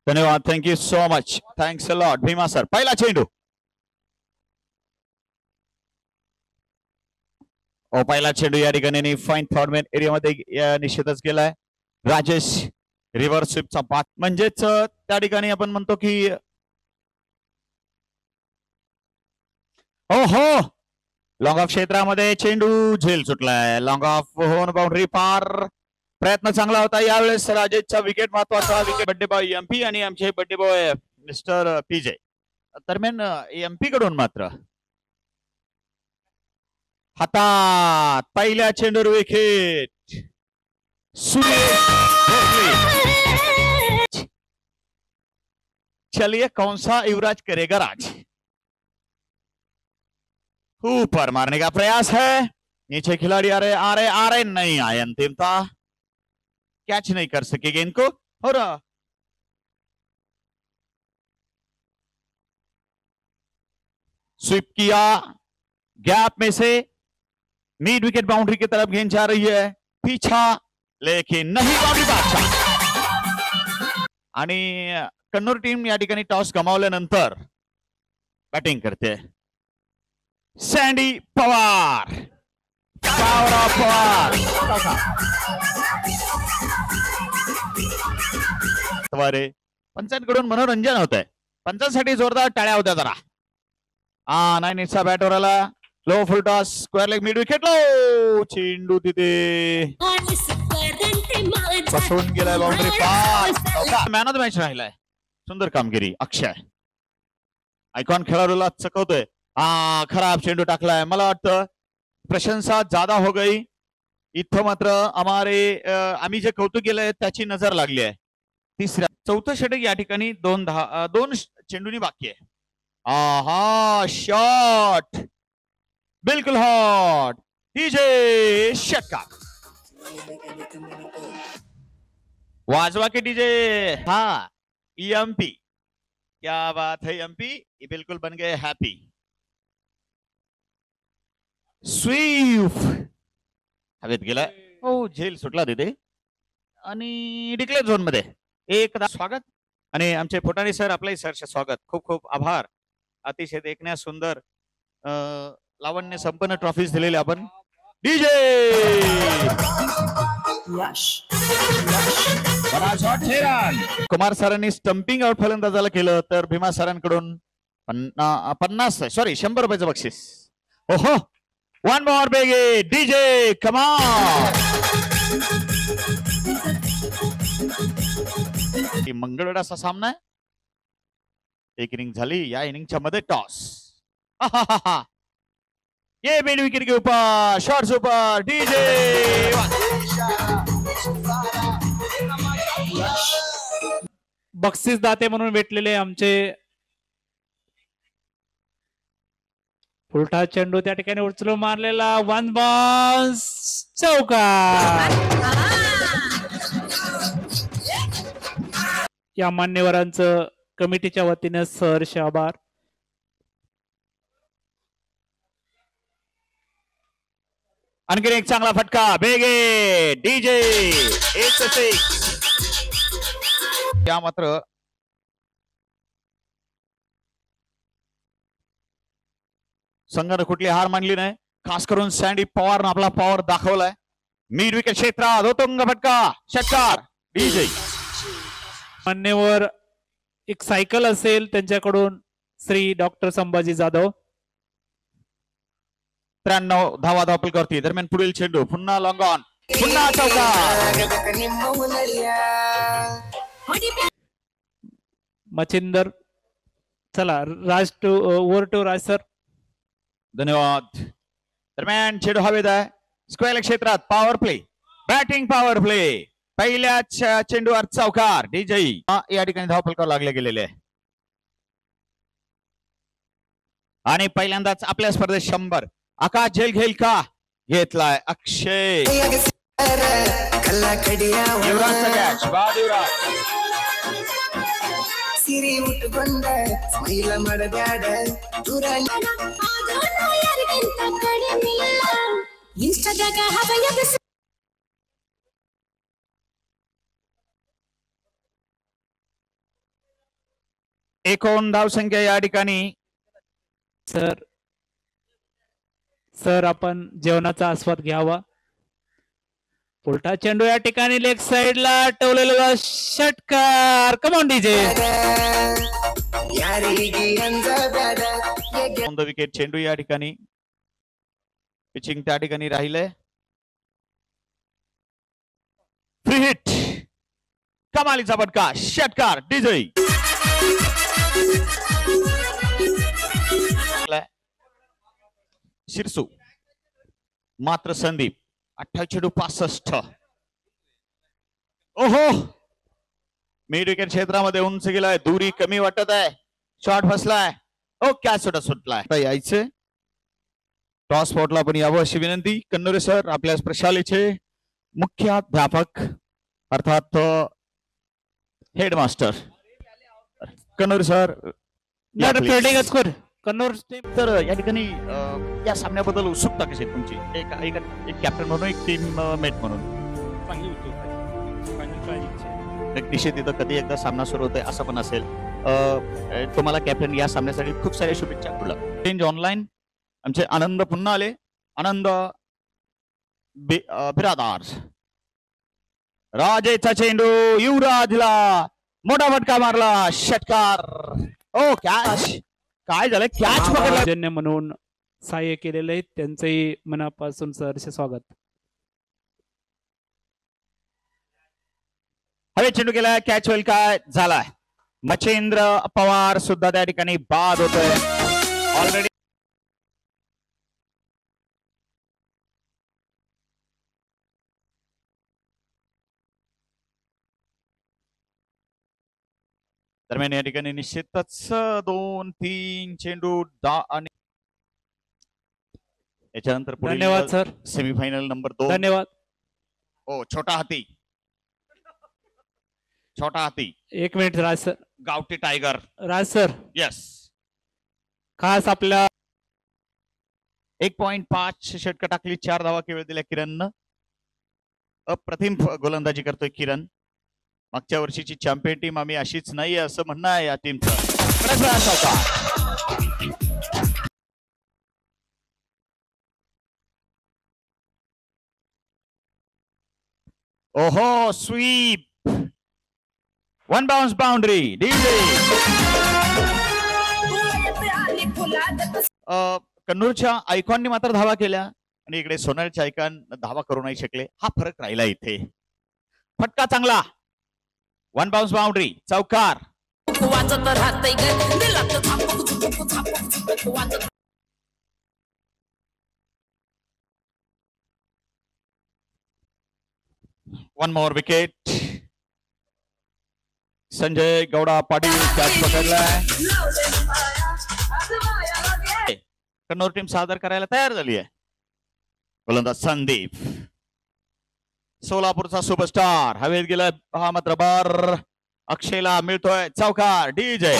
धन्यवाद. Thank you so much. Thanks a lot Bhima sir. पहिला चेंडू. पहिला चेंडू या ठिकाणी फाईन फॉर्मेट एरियामध्ये निश्चितच गेलाय. राजेश रिव्हर्स स्वीपचा पाथ म्हणजेच त्या ठिकाणी आपण म्हणतो की हो लॉंग ऑफ क्षेत्रामध्ये चेंडू झेल सुटलाय. लॉंग ऑफ होऊन बाउंड्री पार. प्रयत्न चांगला होता यावेळेस राजेशचा विकेट महत्वाचा. विकेट बड्डे बॉय एमपी आणि आमचे बड्डे बॉय मिस्टर पीजे दरम्यान एमपी कडून मात्र हातात पहिल्या चेंडूवर विकेट. चलिए कौन सा युवराज करेगा राज. ऊपर मारने का प्रयास है. नीचे खिलाड़ी आ रहे नहीं आए. अंतिमता कैच नहीं कर सके गेंद को और स्वीप किया. गैप में से मिड विकेट बाउंड्री की तरफ गेंद जा रही है. पीछा लेकिन नहीं. बाउंड्री बादशाह आणि कन्नूर टीम या ठिकाणी टॉस गमावल्यानंतर बॅटिंग करते. सॅन्डी पवार. पवार पंचांकडून मनोरंजन होत आहे. पंचांसाठी जोरदार टाळ्या होत्या जरा. नाही निसा बॅटवर आला. लो फुल toss square leg mid wicket. Low चेंडू तिथे बसवून गेलाय. बाउंड्री पार. मॅन ऑफ द मॅच राहिलाय. सुंदर कामगिरी अक्षय. आयकॉन खेळाडूला चकवतोय. खराब चेंडू टाकलाय. मला वाटतं प्रशंसा ज्यादा हो गई. इथं मात्र आम्ही जे कौतुक केलंय त्याची नजर लागली आहे. तिसऱ्या चौथं षटक या ठिकाणी दोन चेंडूनी बाकी आहे. शॉट बिलकुल हॉट. डीजे षटकार वाजवा के डीजे. एमपी क्या बात है. एमपी बिल्कुल बन गए हैप्पी. स्वीप हवेत गेला. झेल सुटला तिथे आणि डिक्लेअर झोन मध्ये एकदा स्वागत. आणि आमचे फोटाणे सर आपलंही सरचे स्वागत. खूप खूप आभार. अतिशय देखण्यास सुंदर लावण्य संपन्न ट्रॉफीज दिलेले आपण. डीजे कुमार सरांनी स्टंपिंग आउट फलंदाजाला केलं तर भीमा सरांकडून 100 रुपयाचं बक्षीस. ओहो वन मोर बेगे. डीजे कमाल. मंगळवेढाचा सामना आहे. एक इनिंग झाली. या इनिंगच्या मध्ये टॉस. ये मिड विकेट के ऊपर शॉट सुपर. डीजे बक्षीस दाते म्हणून भेटलेले आमचे उलटा चेंडू त्या ठिकाणी उचलून मारलेला. वन बाउन्स चौकार. या मान्यवरांचं कमिटीच्या वतीने सहर्ष आभार. आणखी एक चांगला फटका. बेगे डीजे. या मात्र संघानं कुठली हार मानली नाही. खास करून सॅन्डी पवारनं आपला पॉवर दाखवलाय. मिड विकेट क्षेत्रात उत्तुंग फटका. षटकार. डीजे मान्यवर एक सायकल असेल त्यांच्याकडून. श्री डॉक्टर संभाजी जाधव. 93 धावा धावपल करते. दरम्यान पुढील चेंडू पुन्हा लॉंग ऑन. पुन्हा चौकार. मच्छिंदर. चला Raj to over to Raj sir. धन्यवाद. दरम्यान चेंडू हवेत आहे. स्क्वेअर क्षेत्रात power play. Batting power play. पहिल्याच चेंडूवर चौकार. डीजे या ठिकाणी धावफलकावर लागले गेलेले आहे. आणि पहिल्यांदाच आपल्या स्पर्धेत 100. आकाश झेल घेईल का. घेतलाय अक्षय. युवराजचा कॅच. बाद युवराज. सिरी उठಗೊಂಡ ಸ್ಮೈಲ ಮಾಡಬ್ಯಾಡ ದೂರ ಆಗೋಣ ಯಾರಿಗಿಂತ ಕಡಿಮಿಲ್ಲ ಇನ್ಸ್ಟಾದಾಗ ಹವೆಯ एकूण धावसंख्या या ठिकाणी सर आपण जेवणाचा आस्वाद घ्यावा. उलटा चेंडू या ठिकाणी लेग साइडला टवलेला षटकार. Come on DJ. On the wicket चेंडू या ठिकाणी पिचिंग त्या ठिकाणी राहिले. फ्री हिट कमालीचा फटका षटकार डीजे. शिरसू मात्र संदीप 28-65. ओहो मिड विकेट क्षेत्रामध्ये उंच गेलाय. दुरी कमी वाटत आहे. शॉट फसलाय. ओ कॅच सुटलाय. यायचे टॉस स्पॉटला पण यावं अशी विनंती. कन्नोरे सर आपल्या प्रशालेचे मुख्याध्यापक अर्थात हेडमास्टर कन्नोरे सर. कन्नूर तर या ठिकाणी या सामन्याबद्दल उत्सुकता कशी आहे तुमची एक कॅप्टन म्हणून एक टीम मेट म्हणून? चांगली होती. निश्चित इथं कधी एकदा सामना सुरू होतोय असं पण असेल. तुम्हाला कॅप्टन या सामन्यासाठी खूप साऱ्या शुभेच्छा. चेंज ऑनलाईन आमचे आनंद पुन्हा आले. आनंद बिरादार. राजेचा चेंडू युवराजला मोठा फटका मारला षटकार. ओ कॅच. काय झालं कॅच पकडला म्हणून सहाय्य केलेले आहे त्यांचंही मनापासून सहर्ष स्वागत. हवे चेंडू केला. कॅच होईल काय झालाय. मच्छिंद्र पवार सुद्धा त्या ठिकाणी बाद होतोय ऑलरेडी. दरम्यान या ठिकाणी निश्चितच 2-3 चेंडू आणि याच्यानंतर धन्यवाद सर. Semifinal number 2. धन्यवाद. ओ छोटा हाती. एक मिनिट राज सर. गावठी टायगर राज सर. यस. खास आपल्या 1.5 षटकं टाकली. 4 धावा केवळ दिल्या किरणनं. अप्रतिम गोलंदाजी करतोय किरण. मागच्या वर्षीची चॅम्पियन टीम आम्ही अशीच नाही असं म्हणणं आहे या टीमचं. ओहो स्वीप 1 बाउंस बाउंड्री डीजे. कन्नूरच्या आयकॉनने मात्र धावा केल्या आणि इकडे सोनालच्या आयकॉन धावा करू नाही शकले. हा फरक राहिला इथे. फटका चांगला. 1 बाउंस बाउंड्री चौकार. One more wicket. Sanjay Gowda Patil catch पकडलाय. कन्नूर टीम सादर करायला तयार झाली आहे. गोलंदाज संदीप सोलापूरचा सुपरस्टार हवेत गेला. हा मात्र बार अक्षयला मिळतोय चौकार डीजे.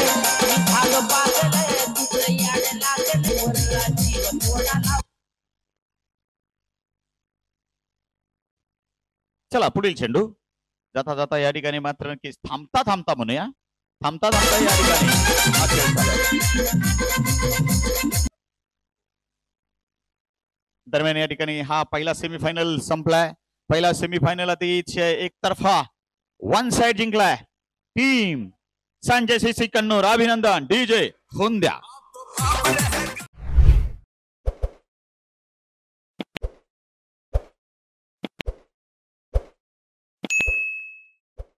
चला पुढील चेंडू. जाता जाता या ठिकाणी मात्र नक्कीच थांबता म्हणूया. थांबता या ठिकाणी दरम्यान या ठिकाणी हा पहिला सेमीफायनल संपलाय. पहिला सेमीफायनल अतिशय एकतर्फा 1 साइड जिंकलाय टीम संजय सीसी कन्नूर. अभिनंदन डीजे होऊन द्या.